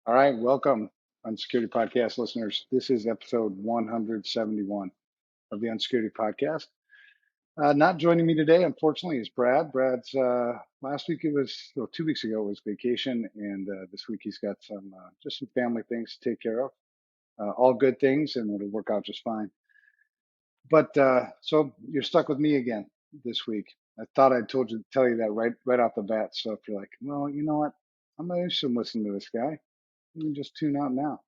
All right, welcome, Unsecurity Podcast listeners. This is episode 171 of the Unsecurity Podcast. Not joining me today, unfortunately, is Brad. Brad's last week it was, well, 2 weeks ago it was vacation, and this week he's got some family things to take care of. All good things, and it'll work out just fine. But so you're stuck with me again this week. I thought I'd tell you that right off the bat. So if you're like, well, you know what, I'm not interested in listening to this guy, you can just tune out now.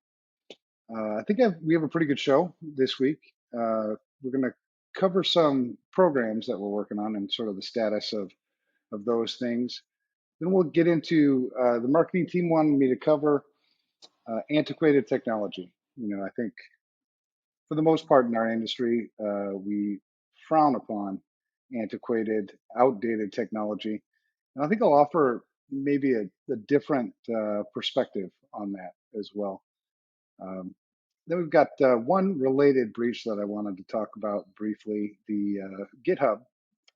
I think we have a pretty good show this week. We're going to cover some programs that we're working on and sort of the status of those things. Then we'll get into the marketing team wanted me to cover antiquated technology. I think for the most part in our industry, we frown upon antiquated, outdated technology. And I think I'll offer maybe a different perspective on that as well. Um, Then we've got one related breach that I wanted to talk about briefly. The GitHub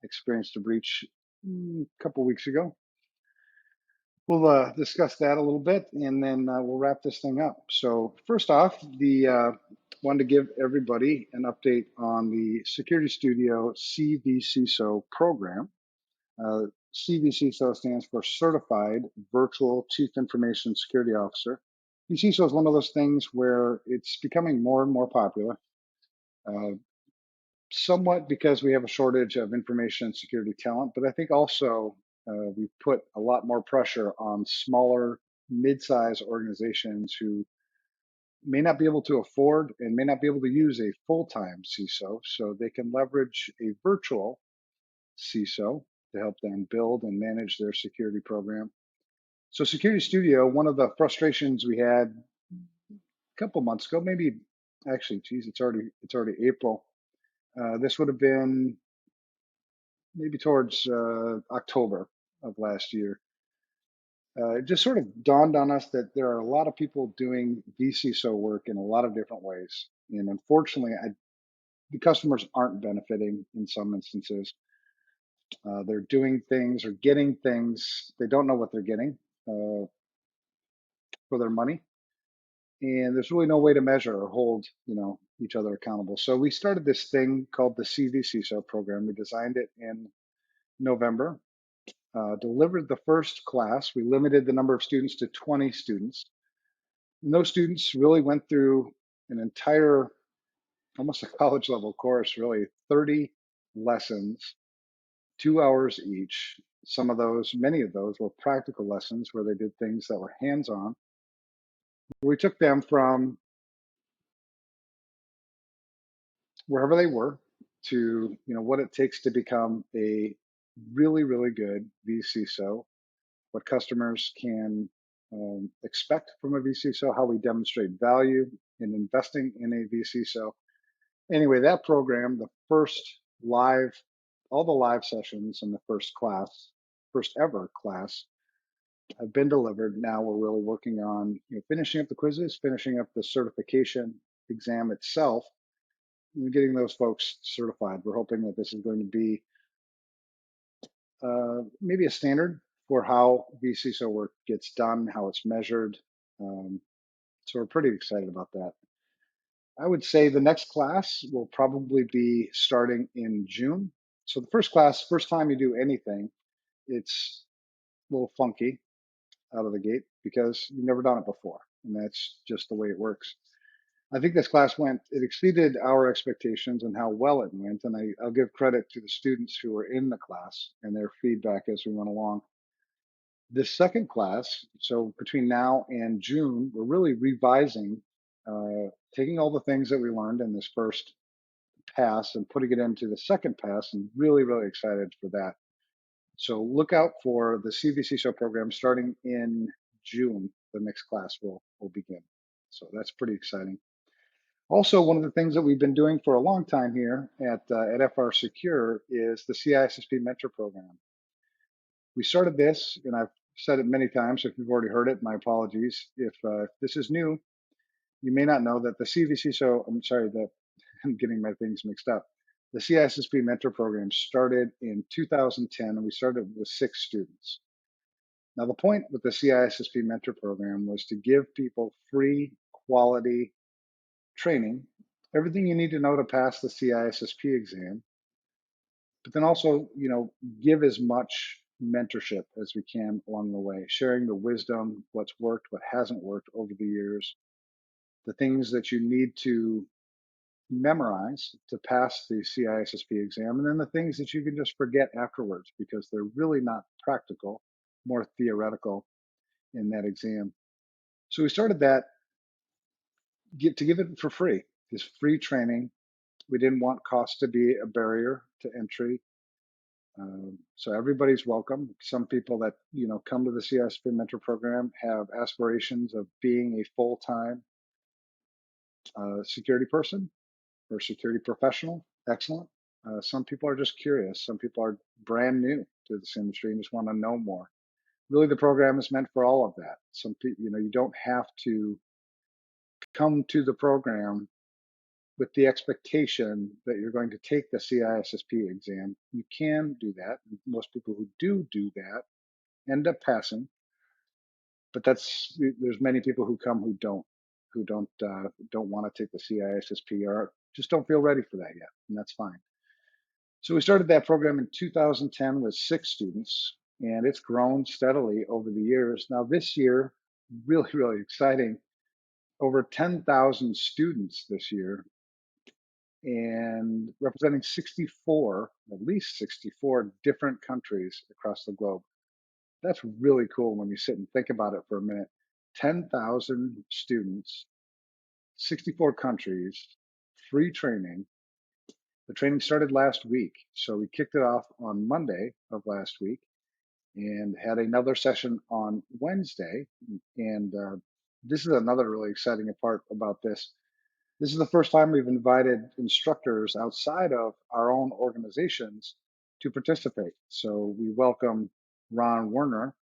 experienced a breach a couple weeks ago. We'll discuss that a little bit, and then we'll wrap this thing up. So first off, the wanted to give everybody an update on the SecurityStudio CvCISO program. Uh, CvCISO stands for Certified Virtual Chief Information Security Officer. CISO is one of those things where it's becoming more and more popular, uh, somewhat because we have a shortage of information security talent, but I think also we've put a lot more pressure on smaller, mid-sized organizations who may not be able to afford and may not be able to use a full-time CISO, so they can leverage a virtual CISO to help them build and manage their security program. So SecurityStudio, one of the frustrations we had a couple months ago, maybe actually, geez, it's already April. This would have been maybe towards October of last year. It just sort of dawned on us that there are a lot of people doing vCISO work in a lot of different ways, and unfortunately, the customers aren't benefiting in some instances. They're doing things or getting things they don't know what they're getting for their money, and there's really no way to measure or hold each other accountable. So we started this thing called the CvCISO program. We designed it in November, delivered the first class. We limited the number of students to 20 students. And those students really went through an entire, almost a college level course, really 30 lessons, 2 hours each. Many of those were practical lessons where they did things that were hands on. We took them from wherever they were to what it takes to become a really, really good vCISO, what customers can expect from a vCISO, how we demonstrate value in investing in a vCISO. Anyway, that program, the first live, all the live sessions in the first ever class, have been delivered. Now we're really working on finishing up the quizzes, finishing up the certification exam itself, and getting those folks certified. We're hoping that this is going to be maybe a standard for how vCISO work gets done, how it's measured. So we're pretty excited about that. I would say the next class will probably be starting in June. So the first time you do anything, it's a little funky out of the gate because you've never done it before. And that's just the way it works. I think this class it exceeded our expectations and how well it went. And I'll give credit to the students who were in the class and their feedback as we went along. This second class, so between now and June, we're really revising, taking all the things that we learned in this first pass and putting it into the second pass, and really, really excited for that. So look out for the CvCISO program starting in June. The next class will begin. So that's pretty exciting. Also, one of the things that we've been doing for a long time here at FRSecure is the CISSP mentor program. We started this, and I've said it many times. If you've already heard it, my apologies. If this is new, you may not know that the CvCISO, I'm getting my things mixed up. The CISSP mentor program started in 2010, and we started with 6 students. Now, the point with the CISSP mentor program was to give people free quality training, everything you need to know to pass the CISSP exam, but then also, give as much mentorship as we can along the way, sharing the wisdom, what's worked, what hasn't worked over the years, the things that you need to memorize to pass the CISSP exam, and then the things that you can just forget afterwards because they're really not practical, more theoretical in that exam. So we started that to give it for free, this free training. We didn't want cost to be a barrier to entry. So everybody's welcome. Some people that come to the CISSP mentor program have aspirations of being a full-time security person or security professional. Excellent. Some people are just curious. Some people are brand new to this industry and just want to know more. Really, the program is meant for all of that. Some people, you don't have to come to the program with the expectation that you're going to take the CISSP exam. You can do that. Most people who do that end up passing, but there's many people who come who don't want to take the CISSP or just don't feel ready for that yet, and that's fine. So we started that program in 2010 with 6 students, and it's grown steadily over the years. Now this year, really, really exciting, over 10,000 students this year, and representing at least 64 different countries across the globe. That's really cool when you sit and think about it for a minute. 10,000 students, 64 countries, free training. The training started last week. So we kicked it off on Monday of last week and had another session on Wednesday. And this is another really exciting part about this. This is the first time we've invited instructors outside of our own organizations to participate. So we welcome Ron Werner,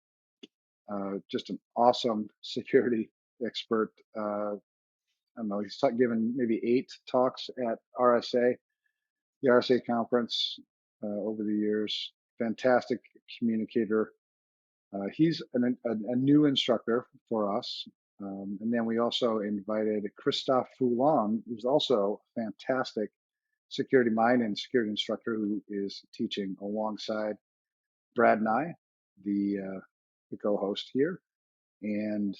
just an awesome security expert. I don't know, he's given maybe 8 talks at RSA, the RSA conference over the years. Fantastic communicator. He's a new instructor for us. And then we also invited Christophe Foulon, who's also a fantastic security mind and security instructor who is teaching alongside Brad and I, the co-host here, and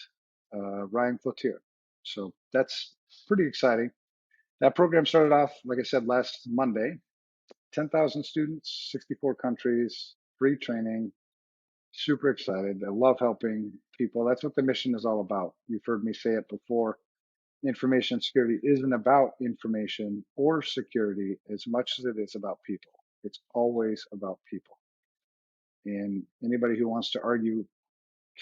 Ryan Cloutier. So that's pretty exciting. That program started off, like I said, last Monday. 10,000 students, 64 countries, free training. Super excited. I love helping people. That's what the mission is all about. You've heard me say it before. Information security isn't about information or security as much as it is about people. It's always about people. And anybody who wants to argue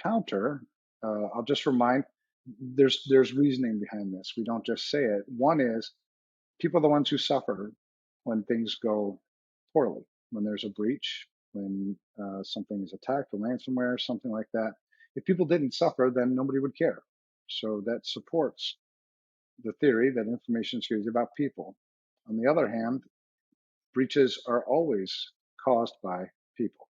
counter, I'll just remind there's reasoning behind this. We don't just say it. One is people are the ones who suffer when things go poorly, when there's a breach, when something is attacked, a ransomware, something like that. If people didn't suffer, then nobody would care. So that supports the theory that information security is about people. On the other hand, breaches are always caused by people.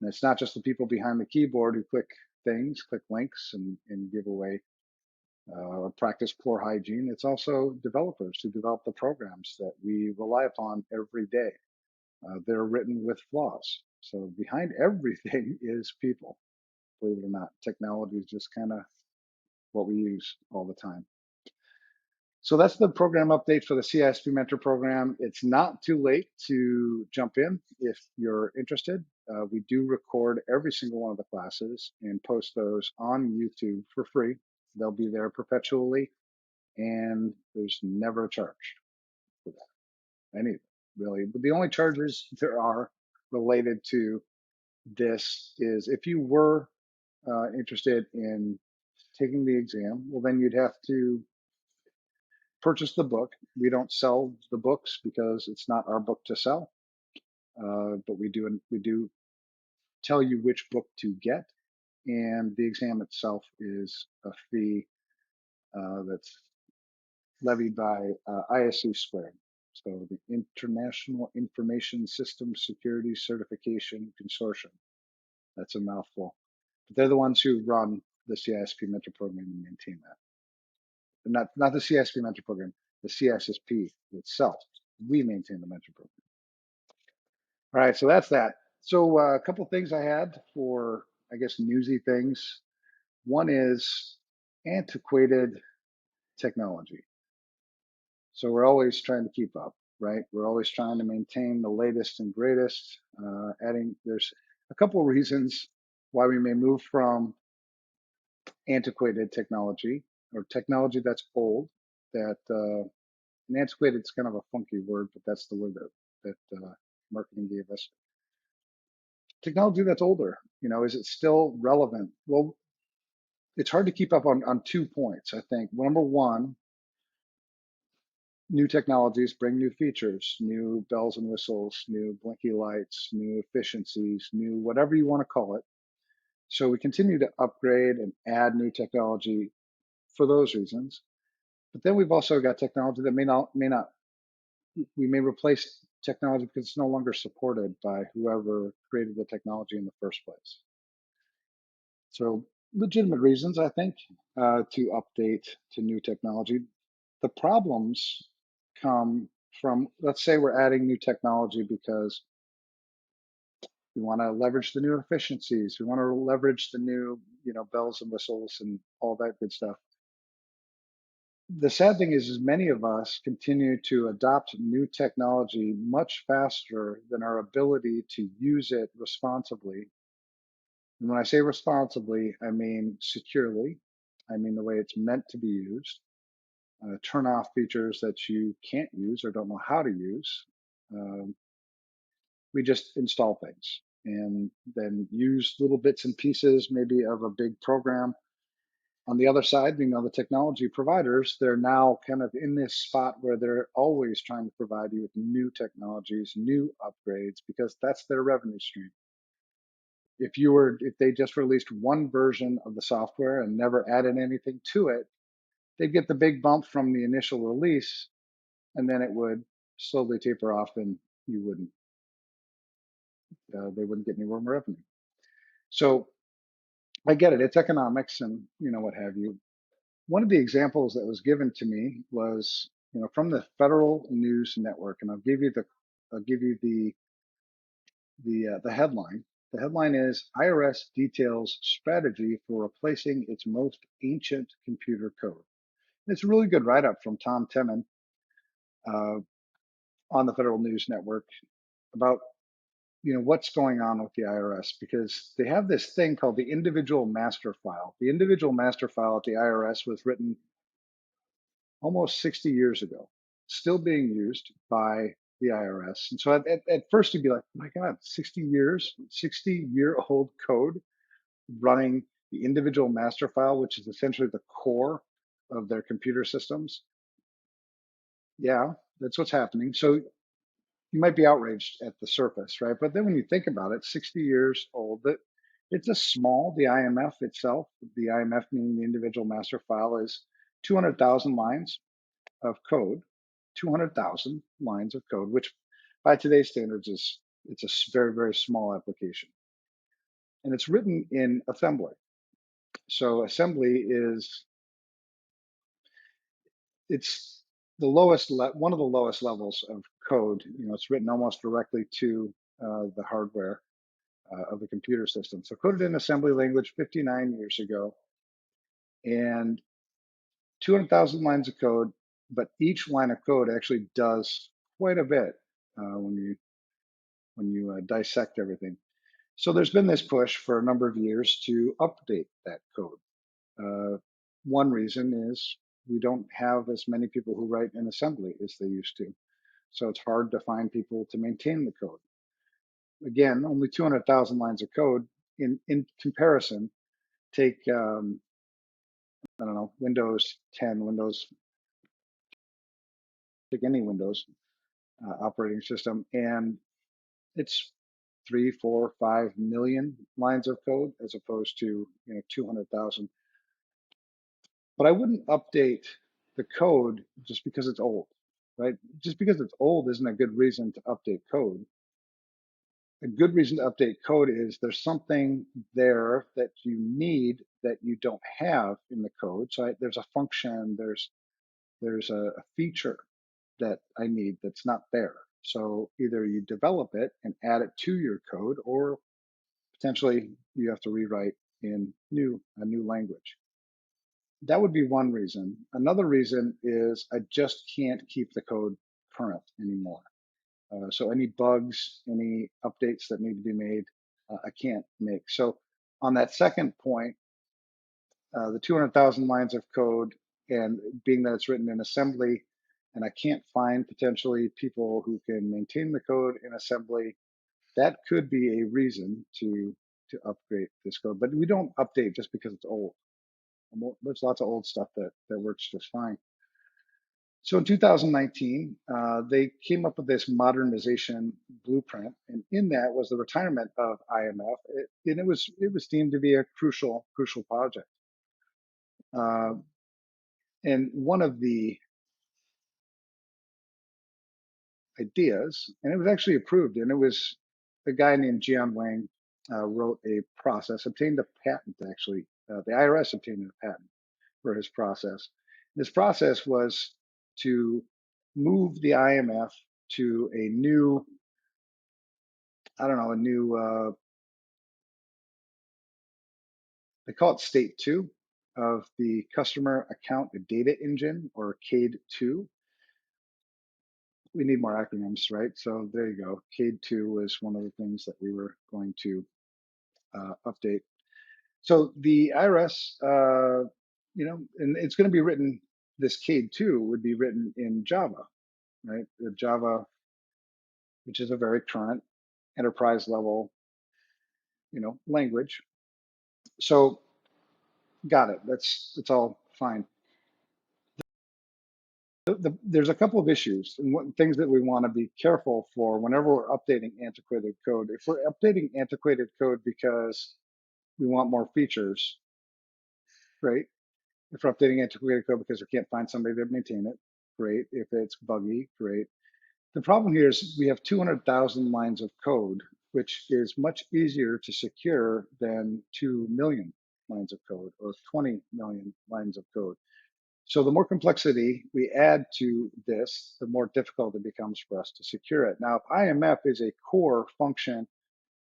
And it's not just the people behind the keyboard who click things, click links, and give away or practice poor hygiene. It's also developers who develop the programs that we rely upon every day. They're written with flaws. So behind everything is people, believe it or not. Technology is just kind of what we use all the time. So that's the program update for the CISSP Mentor Program. It's not too late to jump in if you're interested. We do record every single one of the classes and post those on YouTube for free. They'll be there perpetually, and there's never a charge for that. Any, really. But the only charges there are related to this is if you were interested in taking the exam, well, then you'd have to purchase the book. We don't sell the books because it's not our book to sell, but we do tell you which book to get, and the exam itself is a fee that's levied by ISC squared. So the International Information System Security Certification Consortium. That's a mouthful. But they're the ones who run the CISSP mentor program and maintain that. Not the CISSP mentor program, the CISSP itself. We maintain the mentor program. All right, so that's that. So a couple things I had for, I guess, newsy things. One is antiquated technology. So we're always trying to keep up, right? We're always trying to maintain the latest and greatest. There's a couple of reasons why we may move from antiquated technology or technology that's old. That and antiquated is kind of a funky word, but that's the word that marketing gave us. Technology that's older, is it still relevant? Well, it's hard to keep up on 2 points, I think. Number one, new technologies bring new features, new bells and whistles, new blinky lights, new efficiencies, new whatever you want to call it. So we continue to upgrade and add new technology for those reasons. But then we've also got technology that may not, we may replace technology because it's no longer supported by whoever created the technology in the first place. So legitimate reasons, I think, to update to new technology. The problems come from, let's say we're adding new technology because we want to leverage the new efficiencies. We want to leverage the new, bells and whistles and all that good stuff. The sad thing is many of us continue to adopt new technology much faster than our ability to use it responsibly. And when I say responsibly, I mean securely. I mean the way it's meant to be used. Turn off features that you can't use or don't know how to use. Um, we just install things and then use little bits and pieces maybe of a big program. On the other side, the technology providers, they're now kind of in this spot where they're always trying to provide you with new technologies, new upgrades, because that's their revenue stream. If they just released one version of the software and never added anything to it, they'd get the big bump from the initial release, and then it would slowly taper off, and they wouldn't get any more revenue. So I get it; it's economics, and what have you. One of the examples that was given to me was, from the Federal News Network, and I'll give you the headline. The headline is IRS details strategy for replacing its most ancient computer code. And it's a really good write-up from Tom Temin on the Federal News Network about what's going on with the IRS, because they have this thing called the individual master file. The individual master file at the IRS was written almost 60 years ago, still being used by the IRS. And so at first you'd be like, oh my God, 60 years, 60-year-old code running the individual master file, which is essentially the core of their computer systems. Yeah, that's what's happening. So you might be outraged at the surface, right? But then when you think about it, 60 years old, it's a small, the IMF itself, the IMF meaning the individual master file, is 200,000 lines of code, 200,000 lines of code, which by today's standards it's a very, very small application. And it's written in assembly. So assembly it's one of the lowest levels of code. It's written almost directly to the hardware of the computer system. So coded in assembly language 59 years ago, and 200,000 lines of code, but each line of code actually does quite a bit when you dissect everything. So there's been this push for a number of years to update that code. One reason is we don't have as many people who write in assembly as they used to. So it's hard to find people to maintain the code. Again, only 200,000 lines of code in comparison. Take, I don't know, Windows 10, take any Windows operating system, and it's 3, 4, 5 million lines of code as opposed to 200,000. But I wouldn't update the code just because it's old, right? Just because it's old isn't a good reason to update code. a good reason to update code is there's something there that you need that you don't have in the code. So there's a function, there's a feature that I need that's not there. So either you develop it and add it to your code, or potentially you have to rewrite in a new language. That would be one reason. Another reason is I just can't keep the code current anymore. So any bugs, any updates that need to be made, I can't make. So on that second point, the 200,000 lines of code, and being that it's written in assembly, and I can't find potentially people who can maintain the code in assembly, that could be a reason to upgrade this code. But we don't update just because it's old. There's lots of old stuff that works just fine. So in 2019, they came up with this modernization blueprint, and in that was the retirement of IMF, and it was deemed to be a crucial project. Uh, and one of the ideas, and it was actually approved, and it was a guy named Jian Wang wrote a process, obtained a patent actually. The IRS obtained a patent for his process. This process was to move the IMF to a new, I don't know, a new, they call it state two of the customer account data engine, or CADE 2. We need more acronyms, right? So there you go. CADE 2 was one of the things that we were going to update. So the IRS, and it's going to be written, this CADE 2 would be written in Java, right? The Java, which is a very current enterprise level, language. So got it. That's all fine. There's a couple of issues and things that we want to be careful for whenever we're updating antiquated code. If we're updating antiquated code because we want more features, great. If we're updating antiquated code because we can't find somebody to maintain it, great. If it's buggy, great. The problem here is we have 200,000 lines of code, which is much easier to secure than 2 million lines of code or 20 million lines of code. So the more complexity we add to this, the more difficult it becomes for us to secure it. Now, if IMF is a core function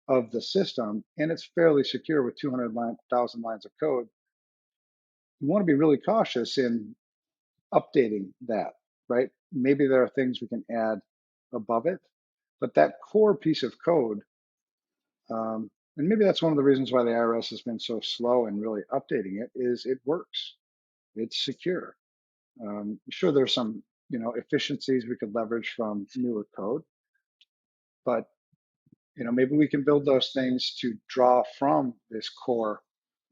of the system and it's fairly secure with 200,000 lines of code, you want to be really cautious in updating that, right? Maybe there are things we can add above it, but that core piece of code, and maybe that's one of the reasons why the IRS has been so slow in really updating it, is it works. It's secure. Sure, there's some efficiencies we could leverage from newer code, but maybe we can build those things to draw from this core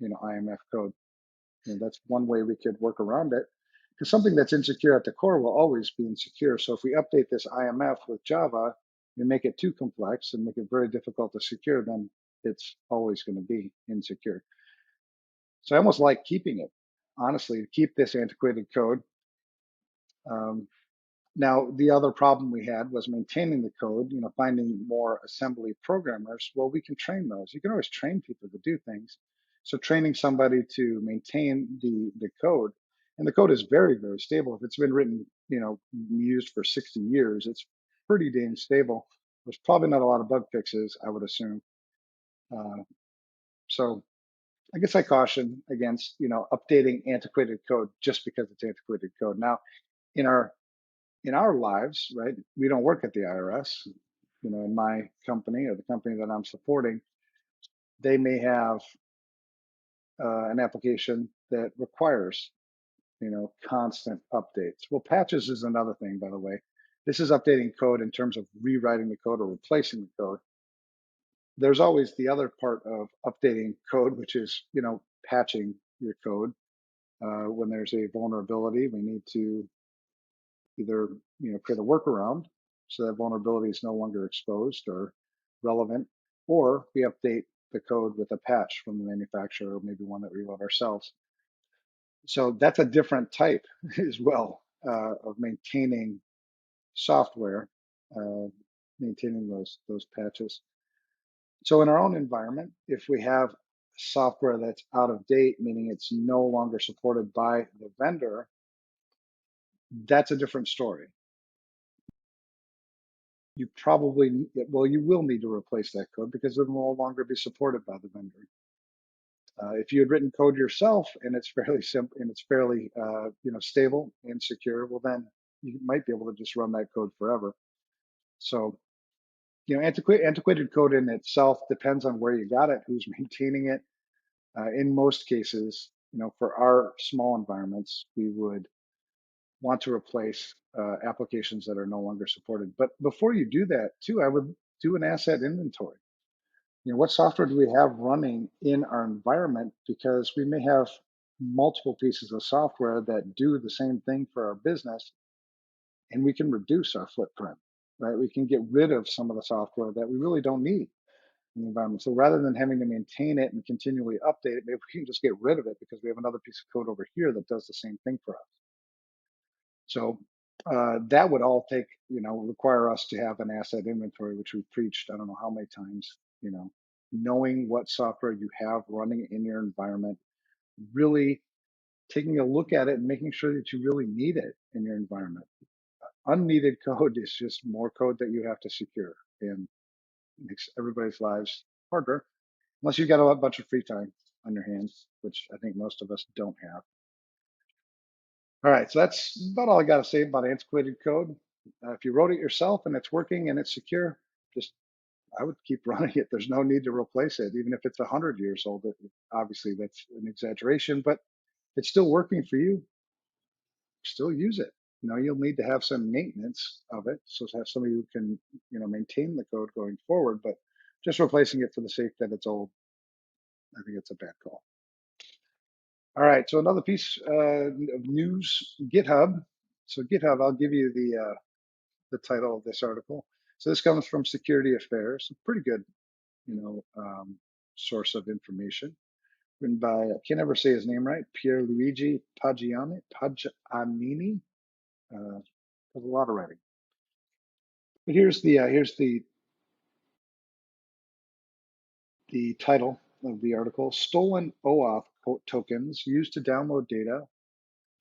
IMF code. That's one way we could work around it, because something that's insecure at the core will always be insecure. So if we update this IMF with Java and make it too complex and make it very difficult to secure, then it's always going to be insecure. So I almost like keeping it, honestly, to keep this antiquated code. Now, the other problem we had was maintaining the code, finding more assembly programmers. Well, we can train those. You can always train people to do things. So training somebody to maintain the code, and the code is very, very stable. If it's been written, used for 60 years, it's pretty dang stable. There's probably not a lot of bug fixes, I would assume. So I guess I caution against, updating antiquated code just because it's antiquated code. Now, in our lives, right? We don't work at the IRS. In my company or the company that I'm supporting, they may have an application that requires, constant updates. Well, patches is another thing, by the way. This is updating code in terms of rewriting the code or replacing the code. There's always the other part of updating code, which is, patching your code. When there's a vulnerability, we need to either create a workaround so that vulnerability is no longer exposed or relevant, or we update the code with a patch from the manufacturer, or maybe one that we wrote ourselves. So that's a different type as well of maintaining software, maintaining those patches. So in our own environment, if we have software that's out of date, meaning it's no longer supported by the vendor, that's a different story. You probably, well, you will need to replace that code because it will no longer be supported by the vendor. If you had written code yourself and it's fairly simple and it's fairly stable and secure, well then you might be able to just run that code forever. So antiquated code in itself depends on where you got it, who's maintaining it. In most cases, for our small environments, we would want to replace applications that are no longer supported. But before you do that, too, I would do an asset inventory. What software do we have running in our environment? Because we may have multiple pieces of software that do the same thing for our business, and we can reduce our footprint, right? We can get rid of some of the software that we really don't need in the environment. So rather than having to maintain it and continually update it, maybe we can just get rid of it because we have another piece of code over here that does the same thing for us. So that would all require us to have an asset inventory, which we've preached, I don't know how many times, knowing what software you have running in your environment, really taking a look at it and making sure that you really need it in your environment. Unneeded code is just more code that you have to secure and makes everybody's lives harder, unless you've got a bunch of free time on your hands, which I think most of us don't have. All right, so that's about all I got to say about antiquated code. If you wrote it yourself and it's working and it's secure, I would keep running it. There's no need to replace it, even if it's 100 years old. Obviously, that's an exaggeration, but it's still working for you. Still use it. You'll need to have some maintenance of it, so to have somebody who can, maintain the code going forward. But just replacing it for the sake that it's old, I think it's a bad call. All right, so another piece of news: GitHub. So GitHub, I'll give you the title of this article. So this comes from Security Affairs, a pretty good, source of information, written by, I can't ever say his name right, Pierluigi Pagianini. There's a lot of writing. But here's the title of the article: Stolen OAuth tokens used to download data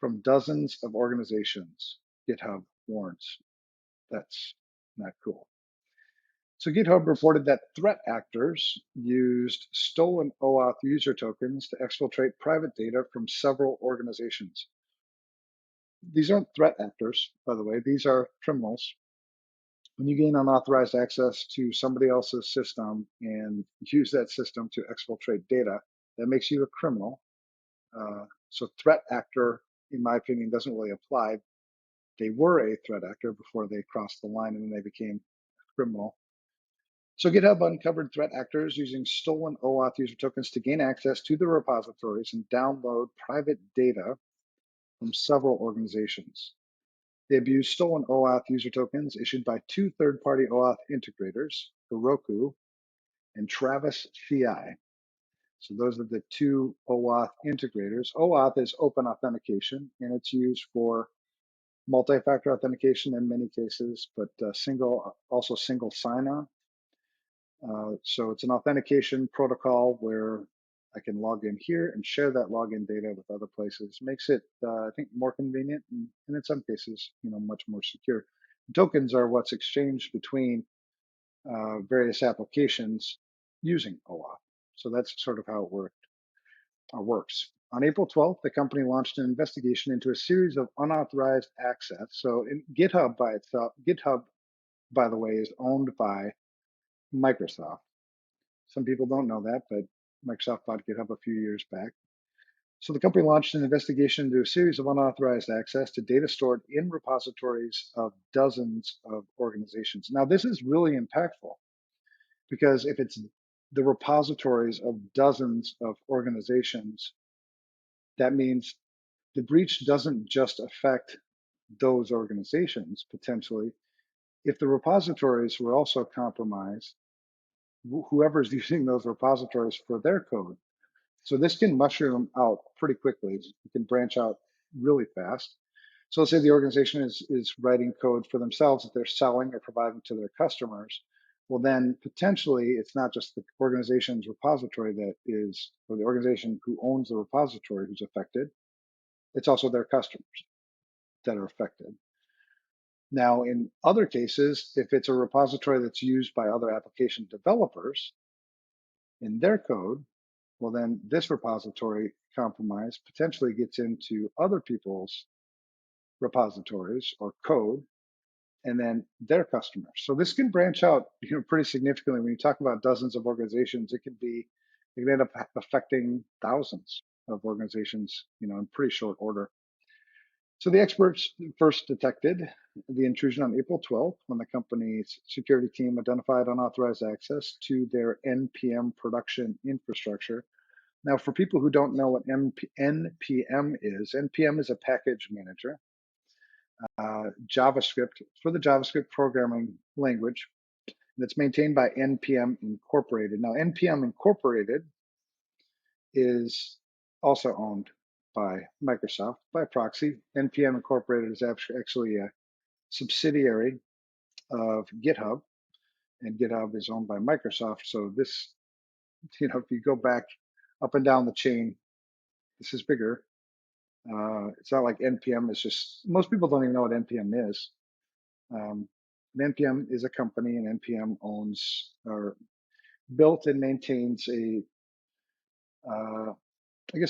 from dozens of organizations. GitHub warns. That's not cool. So GitHub reported that threat actors used stolen OAuth user tokens to exfiltrate private data from several organizations. These aren't threat actors, by the way. These are criminals. When you gain unauthorized access to somebody else's system and use that system to exfiltrate data, that makes you a criminal. So threat actor, in my opinion, doesn't really apply. They were a threat actor before they crossed the line and then they became a criminal. So GitHub uncovered threat actors using stolen OAuth user tokens to gain access to the repositories and download private data from several organizations. They abused stolen OAuth user tokens issued by two third-party OAuth integrators, Heroku and CvCISO. So those are the two OAuth integrators. OAuth is open authentication, and it's used for multi-factor authentication in many cases, but also single sign-on. So it's an authentication protocol where I can log in here and share that login data with other places. Makes it, I think, more convenient and in some cases, much more secure. Tokens are what's exchanged between various applications using OAuth. So that's sort of how it works. On April 12th, the company launched an investigation into a series of unauthorized access. So GitHub by itself, GitHub, by the way, is owned by Microsoft. Some people don't know that, but Microsoft bought GitHub a few years back. So the company launched an investigation into a series of unauthorized access to data stored in repositories of dozens of organizations. Now, this is really impactful because if it's the repositories of dozens of organizations, that means the breach doesn't just affect those organizations potentially. If the repositories were also compromised, whoever's using those repositories for their code. So this can mushroom out pretty quickly. It can branch out really fast. So let's say the organization is writing code for themselves that they're selling or providing to their customers. well, then potentially it's not just the organization's repository that is, or the organization who owns the repository who's affected, it's also their customers that are affected. Now, in other cases, if it's a repository that's used by other application developers in their code, well, then this repository compromise potentially gets into other people's repositories or code and then their customers. So this can branch out, pretty significantly. When you talk about dozens of organizations, it can end up affecting thousands of organizations, in pretty short order. So the experts first detected the intrusion on April 12th when the company's security team identified unauthorized access to their NPM production infrastructure. Now, for people who don't know what NPM is a package manager. JavaScript, for the JavaScript programming language, and it's maintained by NPM Incorporated. Now, NPM Incorporated is also owned by Microsoft by proxy. NPM Incorporated is actually a subsidiary of GitHub, and GitHub is owned by Microsoft. So this, if you go back up and down the chain, this is bigger. It's not like NPM is just, most people don't even know what NPM is. NPM is a company, and NPM owns or built and maintains an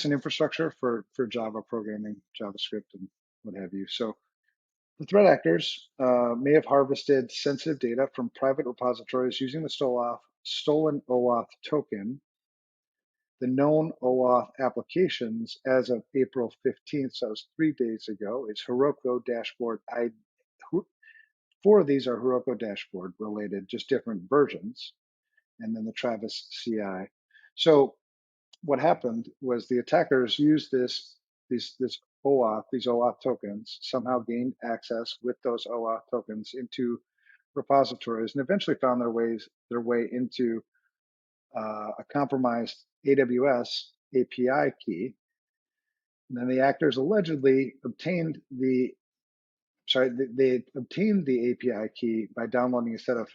infrastructure for Java programming, JavaScript, and what have you. So the threat actors may have harvested sensitive data from private repositories using the stolen OAuth token. The known OAuth applications as of April 15th, so that was 3 days ago, is Heroku dashboard. 4 of these are Heroku dashboard related, just different versions, and then the Travis CI. So what happened was the attackers used this OAuth, these OAuth tokens, somehow gained access with those OAuth tokens into repositories, and eventually found their way into a compromised AWS API key. And then the actors allegedly obtained they obtained the API key by downloading a set of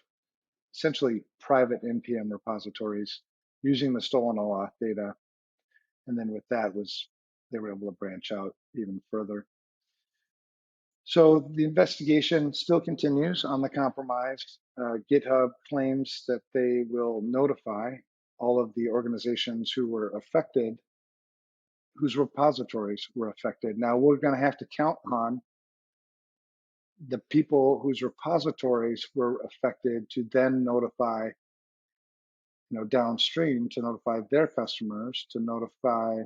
essentially private NPM repositories using the stolen OAuth data. And then with that they were able to branch out even further. So the investigation still continues on the compromise. GitHub claims that they will notify all of the organizations who were affected, whose repositories were affected. Now we're going to have to count on the people whose repositories were affected to then notify, downstream, to notify their customers, to notify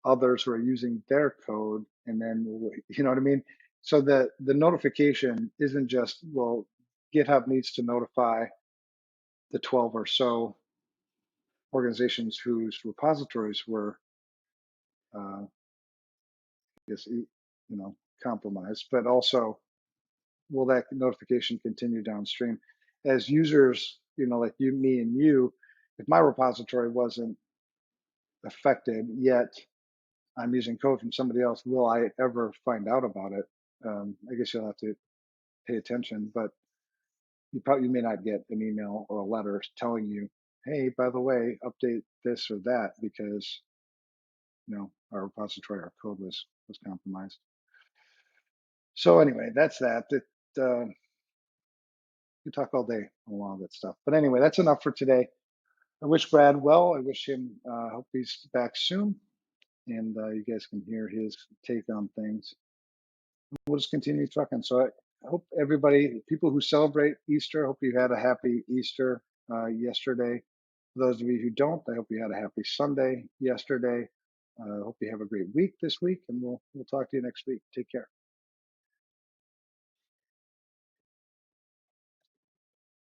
others who are using their code, and then, you know what I mean? So the notification isn't just, well, GitHub needs to notify the 12 or so organizations whose repositories were, compromised, but also will that notification continue downstream as users, like you, me, and you? If my repository wasn't affected yet, I'm using code from somebody else, will I ever find out about it? I guess you'll have to pay attention, but you may not get an email or a letter telling you, hey, by the way, update this or that because our repository, our code was compromised. So anyway, that's that. We talk all day on a lot of that stuff, but anyway, that's enough for today. I wish Brad well. I wish him. Hope he's back soon, and you guys can hear his take on things. We'll just continue talking. So I hope everybody, people who celebrate Easter, hope you had a happy Easter yesterday. For those of you who don't, I hope you had a happy Sunday yesterday. I hope you have a great week this week, and we'll talk to you next week. Take care.